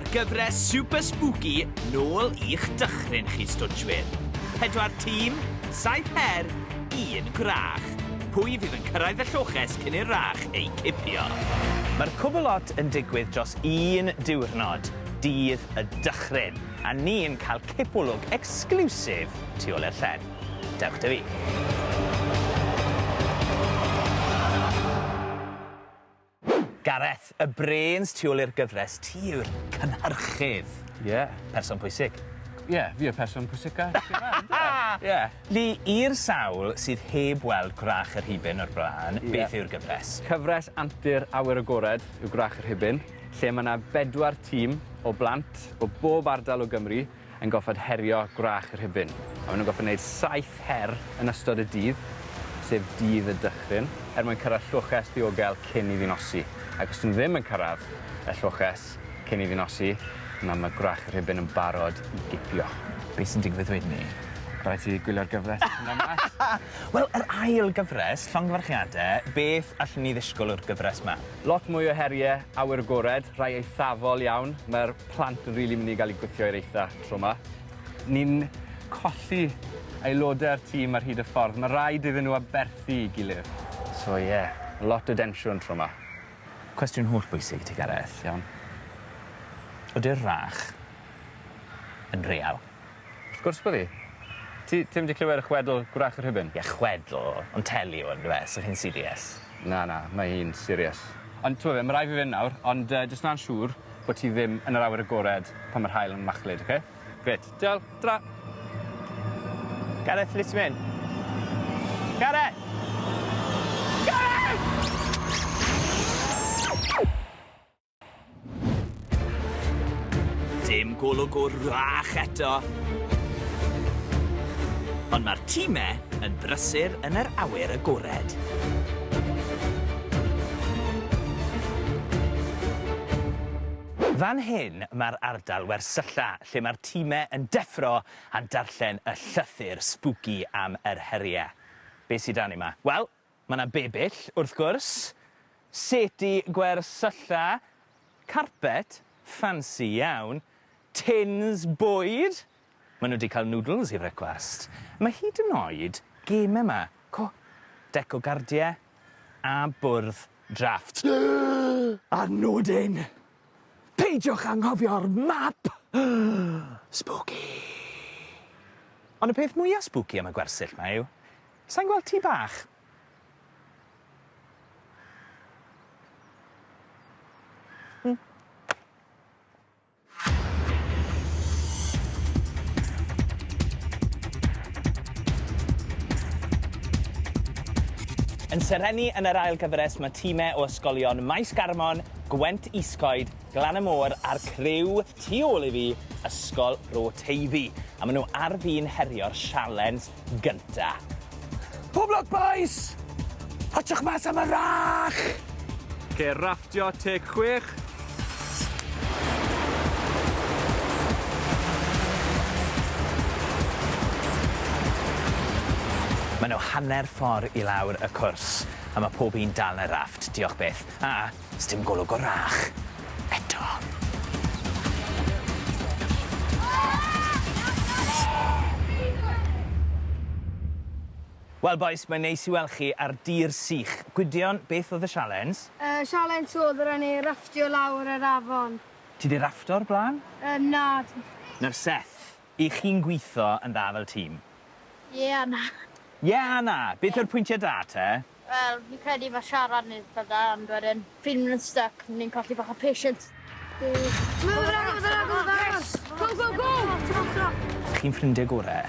gyfres super spooky nôl i'ch dychryn chi Stwnshwyr. 4 tîm, 7 her, 1 gwrach. Pwy fydd yn cyrraedd y lloches cyn i'r rach ei cipio? Mae'r cwbl-lot yn digwydd dros 1 diwrnod, dydd y dychryn, a ni'n cael cipolwg exclusif tu ôl i'r Llen. Dewch dy fi. Gareth, y brains tu ôl i'r gyfres, ti yw'r cynhyrchydd. Ie. Person pwysig. Ie, fi y person pwysica. Ie. Li i'r sawl sydd heb weld Gwrach y Rhibyn o'r blaen, beth yw'r gyfres? Cyfres antur awyr agored yw Gwrach y Rhibyn, lle mae yna 4 tîm o blant o bob ardal o Gymru yn goffod herio Gwrach y Rhibyn. A maen nhw'n goffod wneud 7 her yn ystod y dydd, sef dydd y dychryn, mwyn cyrraedd lloches ddiogel cyn iddi nosi. Ac os dyn ddim yn cyrraedd y lloches cyn iddi nosi, mae Gwrach y Rhibyn yn barod i gipio. Beth sy'n digwydd wedyn ni? Rhaid ti gwylio'r gyfres. Wel, yr ail gyfres, llongyfarchiadau, beth allwn ni ddisgwyl o'r gyfres yma? Lot mwy o heriau awyr agored, rhai eithafol iawn. Mae'r plant yn rili mynd i gael eu gwythio i'r eitha tro yma. Ni'n colli aelodau'r tîm ar hyd y ffordd. Mae rhaid iddyn nhw aberthu i gilydd. So ie, lot o densiwn tro yma. Cwestiwn holl bwysig ti, Gareth. Iawn. Ydy'r rach yn real? Wrth gwrs bod hi. Ti wedi clywed y chwedl Gwrach y Rhibyn? Ie, chwedl, ond teli o'n dwe, so chi'n serious? Na, mae hi'n serious. Ond ti'n fe, mae rai fi fynd nawr, ond jyst na'n siŵr bod ti ddim yn yr awyr agored pan mae'r haul yn machlud, oce? Gret, diolch, dra. Gareth, lle ti'n mynd? Gareth! Gareth! Dim golwg o rach eto. Ond mae'r tîmau yn brysur yn yr awyr agored. Fan hyn mae'r ardal wersylla, lle mae'r tîmau yn deffro a'n darllen y llythyr spooky am yr heriau. Be sydd dan yma? Wel, mae yna bebyll, wrth gwrs, seti gwersylla, carpet, ffansi iawn, tins bwyd. Maen nhw wedi cael noodles i frecwast. Mae hyd yn oed gemau yma. Deco gardiau a bwrdd drafft. A nodyn! Peidiwch anghofio'r map! Spooky! Ond y peth mwyaf spooky am y gwersyll yma yw, sa'n gweld tŷ bach? Yn sereni yn yr ail gyfres mae tîmau o ysgolion Maes Garmon, Gwent Iscoed, Glan y Môr a'r criw tu ôl i fi, Ysgol Ro Teifi. A maen nhw ar fi'n herio'r sialens gynta. Pob lwc, boys! Hotwch mas am y rach! Ce, rafftio, teg 6. Maen nhw hanner ffordd i lawr y cwrs, a mae pob un dal yn y rafft, diolch beth. A, sdim golwg o rach. Eto. Wel, boys, mae'n neis i weld chi ar dir sych. Gwydion, beth oedd y sialens? Sialens oedd yr ni rafftio lawr yr afon. Ti di raffto o'r blaen? Na. Na'r Seth, i chi'n gweithio yn dda fel tîm? Ie, na. Ie, na. Beth yw'r pwyntiau da, te? Wel, fi'n credu mae siarad nid fel da, ond wedyn, ffilm yn stuck, ni'n colli bach o patience. Go, go, go! Chi'n ffrindiau gorau?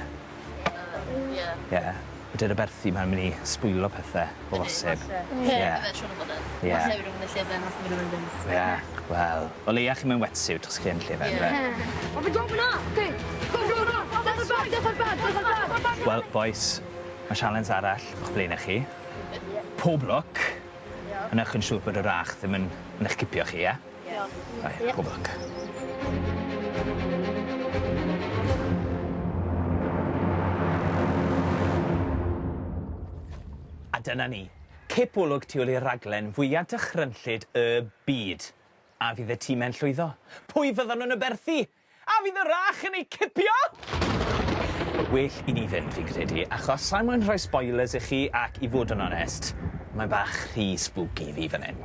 Ie. Ie. Ydy'r aberthu mae'n mynd i sbwylo pethau o bosib. Ie. Siwr o bod e. Ie. Falle fi rhywun yn llefen, falle fi rhywun yn ddim. Ie, wel, o leia chi'n mynd wetsuit os chi'n llefen, dwe? O, fi'n gofyn na! Go, go, go! Dechrau bad! Wel, boys, mae sialens arall o'ch blaen chi. Pob lwc. Yna'ch yn siŵr bod y rach ddim yn eich cipio chi, ie? Ie. Pob lwc. A dyna ni. Cipolwg tu ôl i'r raglen fwyaf dychrynllyd y byd. A fydd y tîm yn llwyddo? Pwy fyddan nhw'n aberthu? A fydd y rach yn ei cipio? Well i ni fynd, fi'n credu, achos sa'n mwyn rhoi spoilers i chi ac i fod yn onest, mae'n bach rhy spooky fi fan hyn.